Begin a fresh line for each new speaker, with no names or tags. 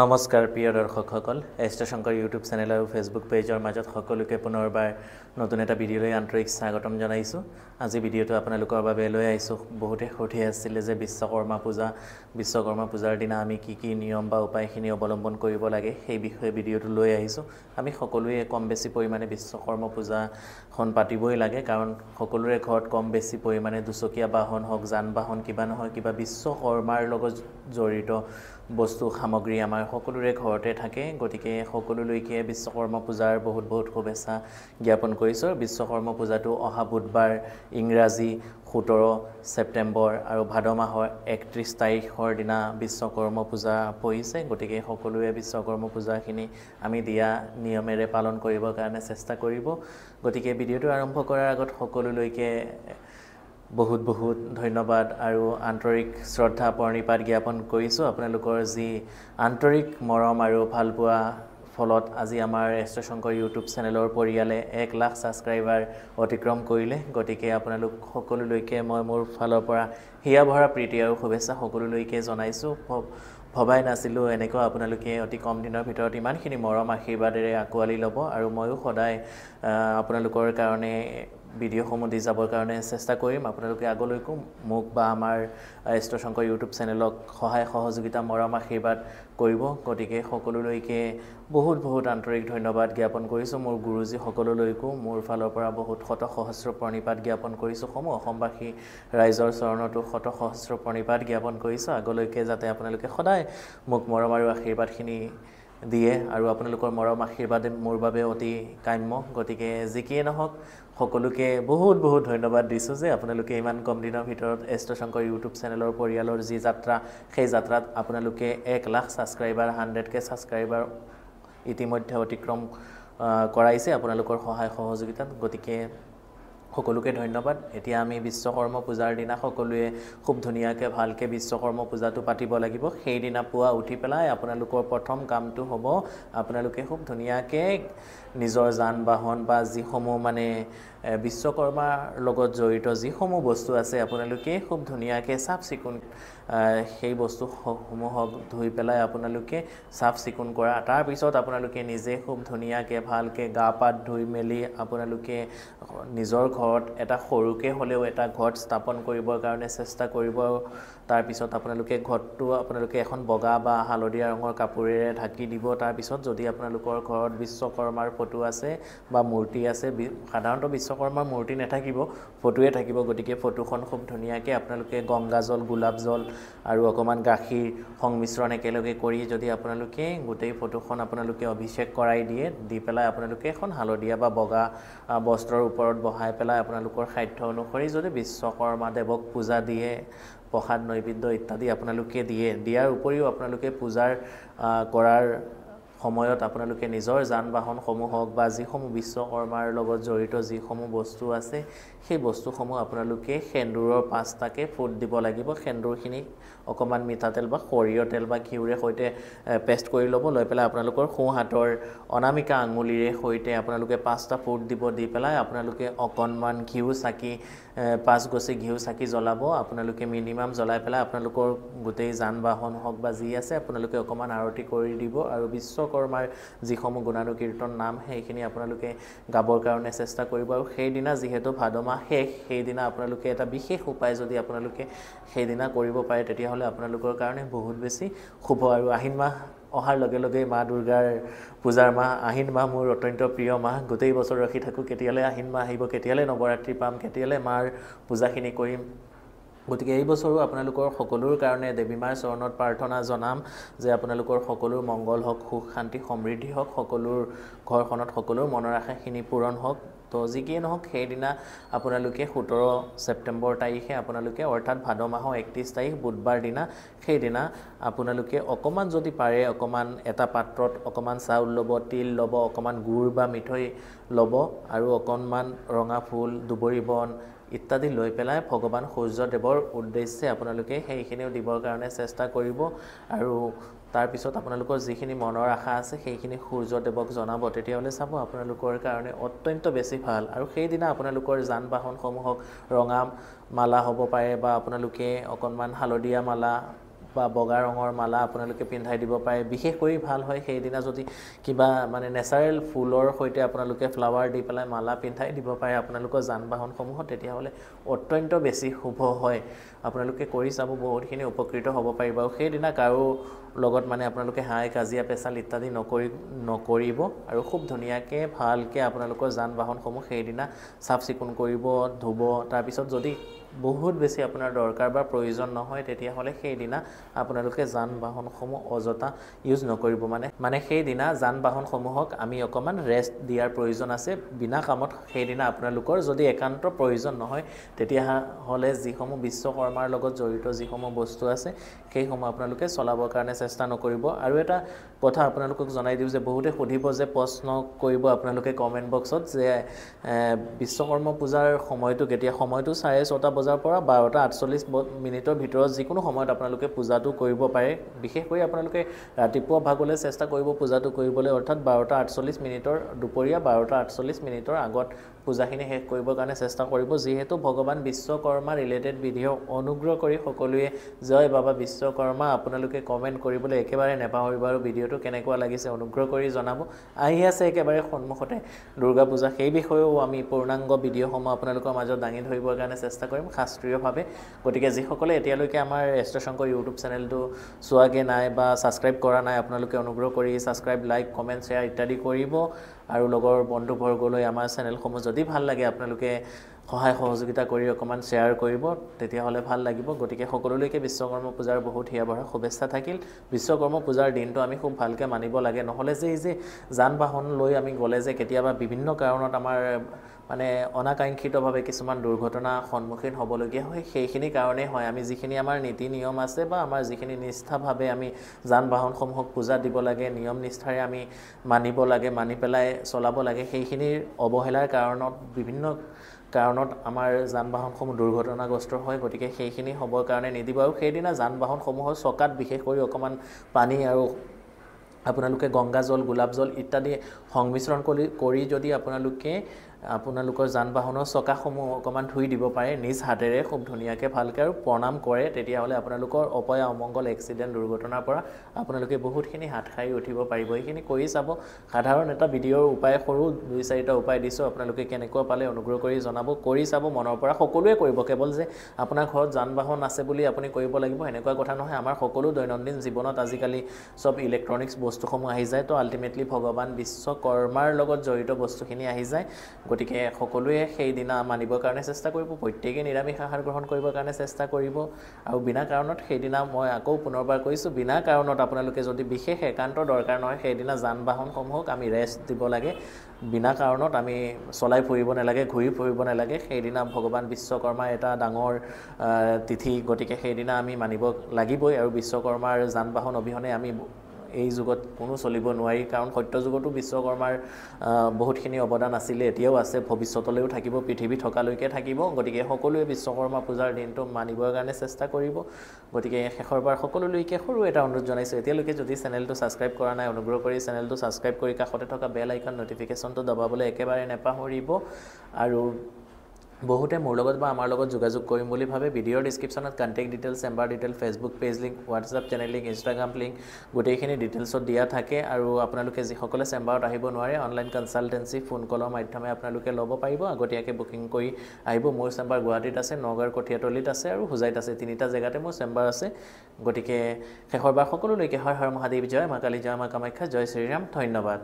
নমস্কাৰ প্ৰিয় দৰ্শকসকল এষ্ট Shankar YouTube channel আৰু ফেচবুক পেজৰ মাজত সকলোকে পুনৰবাৰ নতুন এটা ভিডিঅ'লৈ আন্তৰিক স্বাগতম জনাইছোঁ। আজি ভিডিঅ'টো আপোনালোকৰ বাবে লৈ আহিছোঁ। বহুতে সুধি আছিল যে বিশ্বকৰ্মা পূজাৰ দিনা আমি কি নিয়ম বা উপায়খিনি অৱলম্বন কৰিব লাগে সেই বিষয়ে ভিডিঅ'টো লৈ আহিছোঁ। আমি সকলোৱে কম বেছি পৰিমাণে বিশ্বকৰ্মা পূজাখন পাতিবই লাগে, কাৰণ সকলোৰে ঘৰত কম বেছি পৰিমাণে দুচকীয়া বাহন হওক, যান বাহন কিবা নহয় কিবা বিশ্বকৰ্মাৰ লগত জড়িত বস্তু সামগ্ৰী আমাৰ সকলোৰে ঘৰতে থাকে। গতিকে সকলোলৈকে বিশ্বকৰ্মা পূজাৰ বহুত শুভেচ্ছা জ্ঞাপন কৰিছোঁ। বিশ্বকৰ্মা পূজাটো অহা বুধবাৰ ইংৰাজী 17 ছেপ্টেম্বৰ আৰু ভাদ মাহৰ 31 তাৰিখৰ দিনা বিশ্বকৰ্মা পূজা পৰিছে। গতিকে সকলোৱে বিশ্বকৰ্মা পূজাখিনি আমি দিয়া নিয়মেৰে পালন কৰিবৰ কাৰণে চেষ্টা কৰিব। গতিকে ভিডিঅ'টো আৰম্ভ কৰাৰ আগত সকলোলৈকে বহুত ধন্যবাদ আৰু আন্তৰিক শ্ৰদ্ধা প্ৰণিপাত জ্ঞাপন কৰিছোঁ। আপোনালোকৰ যি আন্তৰিক মৰম আৰু ভালপোৱা ফলত আজি আমাৰ এষ্ট শংকৰ ইউটিউব চেনেলৰ পৰিয়ালে 1 লাখ ছাবস্ক্ৰাইবাৰ অতিক্ৰম কৰিলে। গতিকে আপোনালোক সকলোলৈকে মই মোৰ ফালৰ পৰা হিয়া ভৰা প্ৰীতি আৰু শুভেচ্ছা সকলোলৈকে জনাইছোঁ। ভবাই নাছিলোঁ এনেকুৱা আপোনালোকে অতি কম দিনৰ ভিতৰত ইমানখিনি মৰম আশীৰ্বাদেৰে আঁকোৱালি ল'ব, আৰু ময়ো সদায় আপোনালোকৰ কাৰণে ভিডিঅ'সমূহ দি যাবৰ কাৰণে চেষ্টা কৰিম। আপোনালোকে আগলৈকো মোক বা আমাৰ এষ্ট শংকৰ ইউটিউব চেনেলক সহায় সহযোগিতা মৰম আশীৰ্বাদ কৰিব। গতিকে সকলোলৈকে বহুত আন্তৰিক ধন্যবাদ জ্ঞাপন কৰিছোঁ। মোৰ গুৰুজী সকলোলৈকো মোৰ ফালৰ পৰা বহুত শত সহস্ৰ প্ৰণিপাত জ্ঞাপন কৰিছোঁ। অসমবাসী ৰাইজৰ চৰণতো শত সহস্ৰ প্ৰণিপাত জ্ঞাপন কৰিছোঁ। আগলৈকে যাতে আপোনালোকে সদায় মোক মৰম আৰু আশীৰ্বাদখিনি দিয়ে, আৰু আপোনালোকৰ মৰম আশীৰ্বাদ মোৰ বাবে অতি কাম্য। গতিকে যি কিয়ে নহওক সকলোকে বহুত ধন্যবাদ দিছোঁ যে আপোনালোকে ইমান কম দিনৰ ভিতৰত এষ্ট শংকৰ ইউটিউব চেনেলৰ পৰিয়ালৰ যি যাত্ৰা, সেই যাত্ৰাত আপোনালোকে 1 লাখ ছাবস্ক্ৰাইবাৰ 100K ছাবস্ক্ৰাইবাৰ ইতিমধ্যে অতিক্ৰম কৰাইছে আপোনালোকৰ সহায় সহযোগিতাত। গতিকে সকলোকে ধন্যবাদ। এতিয়া আমি বিশ্বকৰ্মা পূজাৰ দিনা সকলোৱে খুব ধুনীয়াকৈ ভালকৈ বিশ্বকৰ্মা পূজাটো পাতিব লাগিব। সেইদিনা পুৱা উঠি পেলাই আপোনালোকৰ প্ৰথম কামটো হ'ব, আপোনালোকে খুব ধুনীয়াকৈ নিজৰ যান বাহন বা যিসমূহ মানে বিশ্বকৰ্মাৰ লগত জড়িত যিসমূহ বস্তু আছে আপোনালোকে খুব ধুনীয়াকৈ চাফ চিকুণ সেই বস্তুসমূহক ধুই পেলাই আপোনালোকে চাফ চিকুণ কৰা। তাৰপিছত আপোনালোকে নিজে খুব ধুনীয়াকৈ ভালকৈ গা পা ধুই মেলি আপোনালোকে নিজৰ ঘৰত এটা সৰুকৈ হ'লেও এটা ঘট স্থাপন কৰিবৰ কাৰণে চেষ্টা কৰিব। তাৰপিছত আপোনালোকে ঘৰটো এখন বগা বা হালধীয়া ৰঙৰ কাপোৰেৰে ঢাকি দিব। তাৰপিছত যদি আপোনালোকৰ ঘৰত বিশ্বকৰ্মাৰ ফটো আছে বা মূৰ্তি আছে, সাধাৰণতে বিশ্বকৰ্মাৰ মূৰ্তি নাথাকিব, ফটোৱে থাকিব। গতিকে ফটোখন খুব ধুনীয়াকৈ আপোনালোকে গংগা জল, গোলাপ জল আৰু অকণমান গাখীৰ সংমিশ্ৰণ একেলগে কৰি যদি আপোনালোকে গোটেই ফটোখন আপোনালোকে অভিষেক কৰাই দি পেলাই আপোনালোকে এখন হালধীয়া বা বগা বস্ত্ৰৰ ওপৰত বহাই পেলাই আপোনালোকৰ সাধ্য অনুসৰি যদি বিশ্বকৰ্মা দেৱক পূজা দিয়ে, প্ৰসাদ নৈবেদ্য ইত্যাদি আপোনালোকে দিয়াৰ উপৰিও আপোনালোকে পূজাৰ কৰাৰ সময়ত আপোনালোকে নিজৰ যান বাহনসমূহক বা যিসমূহ বিশ্বকৰ্মাৰ লগত জড়িত যিসমূহ বস্তু আছে সেই বস্তুসমূহ আপোনালোকে সেন্দুৰৰ 5টাকৈ ফুট দিব লাগিব। সেন্দুৰখিনি অকণমান মিঠাতেল বা সৰিয়হ তেল বা ঘিউৰে সৈতে পেষ্ট কৰি ল'ব। লৈ পেলাই আপোনালোকৰ সোঁ হাতৰ অনামিকা আঙুলিৰে সৈতে আপোনালোকে 5টা ফুট দিব। দি পেলাই আপোনালোকে অকণমান ঘিউ চাকি 5 গছি ঘিউ চাকি জ্বলাব। আপোনালোকে মিনিমাম জ্বলাই পেলাই আপোনালোকৰ গোটেই যান বাহন হওক বা যি আছে আপোনালোকে অকণমান আৰতি কৰি দিব, আৰু বিশ্বকৰ্মাৰ যিসমূহ গুণানুকীৰ্তন নাম সেইখিনি আপোনালোকে গাবৰ কাৰণে চেষ্টা কৰিব। আৰু সেইদিনা যিহেতু ভাদ মাহ শেষ, সেইদিনা আপোনালোকে এটা বিশেষ উপায় যদি আপোনালোকে সেইদিনা কৰিব পাৰে তেতিয়াহ'লে আপোনালোকৰ কাৰণে বহুত বেছি শুভ। আৰু আহিন মাহ অহাৰ লগে মা দুৰ্গাৰ পূজাৰ মাহ, আহিন মাহ মোৰ অত্যন্ত প্ৰিয় মাহ। গোটেই বছৰ ৰখি থাকোঁ কেতিয়ালৈ আহিন মাহ আহিব, কেতিয়ালৈ নৱৰাত্ৰি পাম, কেতিয়ালৈ মাৰ পূজাখিনি কৰিম। গতিকে এই বছৰো আপোনালোকৰ সকলোৰ কাৰণে দেৱী মাৰ চৰণত প্ৰাৰ্থনা জনাম যে আপোনালোকৰ সকলোৰ মংগল হওক, সুখ শান্তি সমৃদ্ধি হওক, সকলোৰ ঘৰখনত সকলোৰ মনৰ আশাখিনি পূৰণ হওক। তো যি কিয়ে নহওক সেইদিনা আপোনালোকে 17 ছেপ্টেম্বৰ তাৰিখে আপোনালোকে অৰ্থাৎ ভাদ মাহৰ 31 তাৰিখ বুধবাৰ দিনা, সেইদিনা আপোনালোকে অকণমান যদি পাৰে অকণমান এটা পাত্ৰত অকণমান চাউল ল'ব, তিল ল'ব, অকণমান গুড় বা মিঠৈ ল'ব, আৰু অকণমান ৰঙা ফুল, দুবৰি বন ইত্যাদি লৈ পেলাই ভগৱান সূৰ্যদেৱৰ উদ্দেশ্যে আপোনালোকে সেইখিনিও দিবৰ কাৰণে চেষ্টা কৰিব। আৰু তাৰপিছত আপোনালোকৰ যিখিনি মনৰ আশা আছে সেইখিনি সূৰ্যদেৱক জনাব। তেতিয়াহ'লে চাব আপোনালোকৰ কাৰণে অত্যন্ত বেছি ভাল। আৰু সেইদিনা আপোনালোকৰ যান বাহনসমূহক ৰঙা মালা হ'ব পাৰে বা আপোনালোকে অকণমান হালধীয়া মালা বা বগা ৰঙৰ মালা আপোনালোকে পিন্ধাই দিব পাৰে বিশেষ কৰি ভাল হয় সেইদিনা যদি কিবা মানে নেচাৰেল ফুলৰ সৈতে আপোনালোকে ফ্লাৱাৰ দি পেলাই মালা পিন্ধাই দিব পাৰে আপোনালোকৰ যান বাহনসমূহত তেতিয়াহ'লে অত্যন্ত বেছি শুভ হয় আপোনালোকে কৰি চাব বহুতখিনি উপকৃত হ'ব পাৰিব আৰু সেইদিনা কাৰো লগত মানে আপোনালোকে হাই কাজিয়া পেচাল ইত্যাদি নকৰিব আৰু খুব ধুনীয়াকৈ ভালকৈ আপোনালোকৰ যান বাহনসমূহ সেইদিনা চাফ চিকুণ কৰিব ধুব তাৰপিছত যদি বহুত বেছি আপোনাৰ দৰকাৰ বা প্ৰয়োজন নহয় তেতিয়াহ'লে সেইদিনা আপোনালোকে যান বাহনসমূহ অযথা ইউজ নকৰিব মানে সেইদিনা যান বাহনসমূহক আমি অকণমান ৰেষ্ট দিয়াৰ প্ৰয়োজন আছে বিনা কামত সেইদিনা আপোনালোকৰ যদি একান্ত প্ৰয়োজন নহয় তেতিয়াহ'লে যিসমূহ বিশ্বকৰ্মাৰ লগত জড়িত যিসমূহ বস্তু আছে সেইসমূহ আপোনালোকে চলাবৰ কাৰণে চেষ্টা নকৰিব আৰু এটা কথা আপোনালোকক জনাই দিওঁ যে বহুতে সুধিব যে প্ৰশ্ন কৰিব আপোনালোকে কমেণ্ট বক্সত যে বিশ্বকৰ্মা পূজাৰ সময়টো কেতিয়া সময়টো 6:30 বজাৰ পৰা 12:48 ভিতৰত যিকোনো সময়ত আপোনালোকে পূজাটো কৰিব পাৰে বিশেষ কৰি আপোনালোকে ৰাতিপুৱা ভাগলৈ চেষ্টা কৰিব পূজাটো কৰিবলৈ অৰ্থাৎ 12:48 দুপৰীয়া 12:48 আগত পূজাখিনি শেষ কৰিবৰ কাৰণে চেষ্টা কৰিব যিহেতু ভগৱান বিশ্বকৰ্মা ৰিলেটেড ভিডিঅ' অনুগ্ৰহ কৰি সকলোৱে জয় বাবা বিশ্বকৰ্মা আপোনালোকে কমেণ্ট কৰিবলৈ একেবাৰে নেপাহৰিব আৰু ভিডিঅ'টো কেনেকুৱা লাগিছে অনুগ্ৰহ কৰি জনাব আহি আছে একেবাৰে সন্মুখতে দুৰ্গা পূজা সেই বিষয়েও আমি পূৰ্ণাংগ ভিডিঅ'সমূহ আপোনালোকৰ মাজত দাঙি ধৰিবৰ কাৰণে চেষ্টা কৰিম শাস্ত্ৰীয়ভাৱে গতিকে যিসকলে এতিয়ালৈকে আমাৰ এষ্ট্ৰ শংকৰ ইউটিউব চেনেলটো চোৱাগে নাই বা ছাবস্ক্ৰাইব কৰা নাই আপোনালোকে অনুগ্ৰহ কৰি ছাবস্ক্ৰাইব লাইক কমেণ্ট শ্বেয়াৰ ইত্যাদি কৰিব আৰু লগৰ বন্ধুবৰ্গলৈ আমাৰ চেনেলসমূহ যদি ভাল লাগে আপোনালোকে সহায় সহযোগিতা কৰি অকমান শ্বেয়াৰ কৰিব তেতিয়াহ'লে ভাল লাগিব গতিকে সকলোলৈকে বিশ্বকৰ্মা পূজাৰ বহুত হিয়াভৰা শুভেচ্ছা থাকিল বিশ্বকৰ্মা পূজাৰ দিনটো আমি খুব ভালকৈ মানিব লাগে নহ'লে যে এই যে যান বাহন লৈ আমি গ'লে যে কেতিয়াবা বিভিন্ন কাৰণত আমাৰ মানে অনাকাংক্ষিতভাৱে কিছুমান দুৰ্ঘটনা সন্মুখীন হ'বলগীয়া হয় সেইখিনি কাৰণেই হয় আমি যিখিনি আমাৰ নীতি নিয়ম আছে বা আমাৰ যিখিনি নিষ্ঠাভাৱে আমি যান বাহনসমূহক পূজা দিব লাগে নিয়ম নিষ্ঠাৰে আমি মানিব লাগে মানি পেলাই চলাব লাগে সেইখিনিৰ অৱহেলাৰ কাৰণত বিভিন্ন কাৰণত আমাৰ যান বাহনসমূহ দুৰ্ঘটনাগ্ৰস্ত হয় গতিকে সেইখিনি হ'বৰ কাৰণে নিদিব আৰু সেইদিনা যান বাহনসমূহৰ চকাত বিশেষ কৰি অকণমান পানী আৰু আপোনালোকে গংগা জল গোলাপ জল ইত্যাদি সংমিশ্ৰণ কৰি যদি আপোনালোকৰ যান বাহনৰ চকাসমূহ অকণমান ধুই দিব পাৰে নিজ হাতেৰে খুব ধুনীয়াকৈ ভালকৈ আৰু প্ৰণাম কৰে তেতিয়াহ'লে আপোনালোকৰ অপয়া অমংগল এক্সিডেণ্ট দুৰ্ঘটনাৰ পৰা আপোনালোকে বহুতখিনি হাত সাৰি উঠিব পাৰিব এইখিনি কৰি চাব সাধাৰণ এটা ভিডিঅ'ৰ উপায় সৰু 2-4টা উপায় দিছোঁ আপোনালোকে কেনেকুৱা পালে অনুগ্ৰহ কৰি জনাব কৰি চাব মনৰ পৰা সকলোৱে কৰিব কেৱল যে আপোনাৰ ঘৰত যান বাহন আছে বুলি আপুনি কৰিব লাগিব এনেকুৱা কথা নহয় আমাৰ সকলো দৈনন্দিন জীৱনত আজিকালি সব ইলেক্ট্ৰনিক্স বস্তুসমূহ আহি যায় তো আল্টিমেটলি ভগৱান বিশ্বকৰ্মাৰ লগত জড়িত বস্তুখিনি আহি যায় গতিকে সকলোৱে সেইদিনা মানিবৰ কাৰণে চেষ্টা কৰিব প্ৰত্যেকেই নিৰামিষ আহাৰ গ্ৰহণ কৰিবৰ কাৰণে চেষ্টা কৰিব আৰু বিনা কাৰণত সেইদিনা মই আকৌ পুনৰবাৰ কৈছোঁ বিনা কাৰণত আপোনালোকে যদি বিশেষ একান্ত দৰকাৰ নহয় সেইদিনা যান বাহনসমূহক আমি ৰেষ্ট দিব লাগে বিনা কাৰণত আমি চলাই ফুৰিব নালাগে ঘূৰি ফুৰিব নালাগে সেইদিনা ভগৱান বিশ্বকৰ্মাৰ এটা ডাঙৰ তিথি গতিকে সেইদিনা আমি মানিব লাগিবই আৰু বিশ্বকৰ্মাৰ যান বাহন অবিহনে আমি এই যুগত কোনো চলিব নোৱাৰি কাৰণ সত্য যুগতো বিশ্বকৰ্মাৰ বহুতখিনি অৱদান আছিলে এতিয়াও আছে ভৱিষ্যতলৈও থাকিব পৃথিৱী থকালৈকে থাকিব গতিকে সকলোৱে বিশ্বকৰ্মা পূজাৰ দিনটো মানিবৰ কাৰণে চেষ্টা কৰিব গতিকে শেষৰবাৰ সকলোলৈকে সৰু এটা অনুৰোধ জনাইছোঁ এতিয়ালৈকে যদি চেনেলটো ছাবস্ক্ৰাইব কৰা নাই অনুগ্ৰহ কৰি চেনেলটো ছাবস্ক্ৰাইব কৰি কাষতে থকা বেল আইকন নটিফিকেশ্যনটো দবাবলৈ একেবাৰে নেপাহৰিব আৰু বহুতে মোৰ লগত বা আমাৰ লগত যোগাযোগ কৰিম বুলি ভাবে ভিডিঅ'ৰ ডেছক্ৰিপশ্যনত contact details chamber detail Facebook page link WhatsApp channel link Instagram link গোটেইখিনি ডিটেইলছত দিয়া থাকে আৰু আপোনালোকে যিসকলে চেম্বাৰত আহিব নোৱাৰে অনলাইন কনচালটেঞ্চি ফোন কলৰ মাধ্যমে আপোনালোকে ল'ব পাৰিব আগতীয়াকৈ বুকিং কৰি আহিব মোৰ চেম্বাৰ গুৱাহাটীত আছে নগাঁৱৰ কঠীয়াতলিত আছে আৰু হোজাইত আছে তিনিটা জেগাতে মোৰ চেম্বাৰ আছে গতিকে শেষৰবাৰ সকলোলৈকে হৰ হৰ মহাদেৱ জয় মা কালী জয় মা কামাখ্যা জয় শ্ৰীৰাম ধন্যবাদ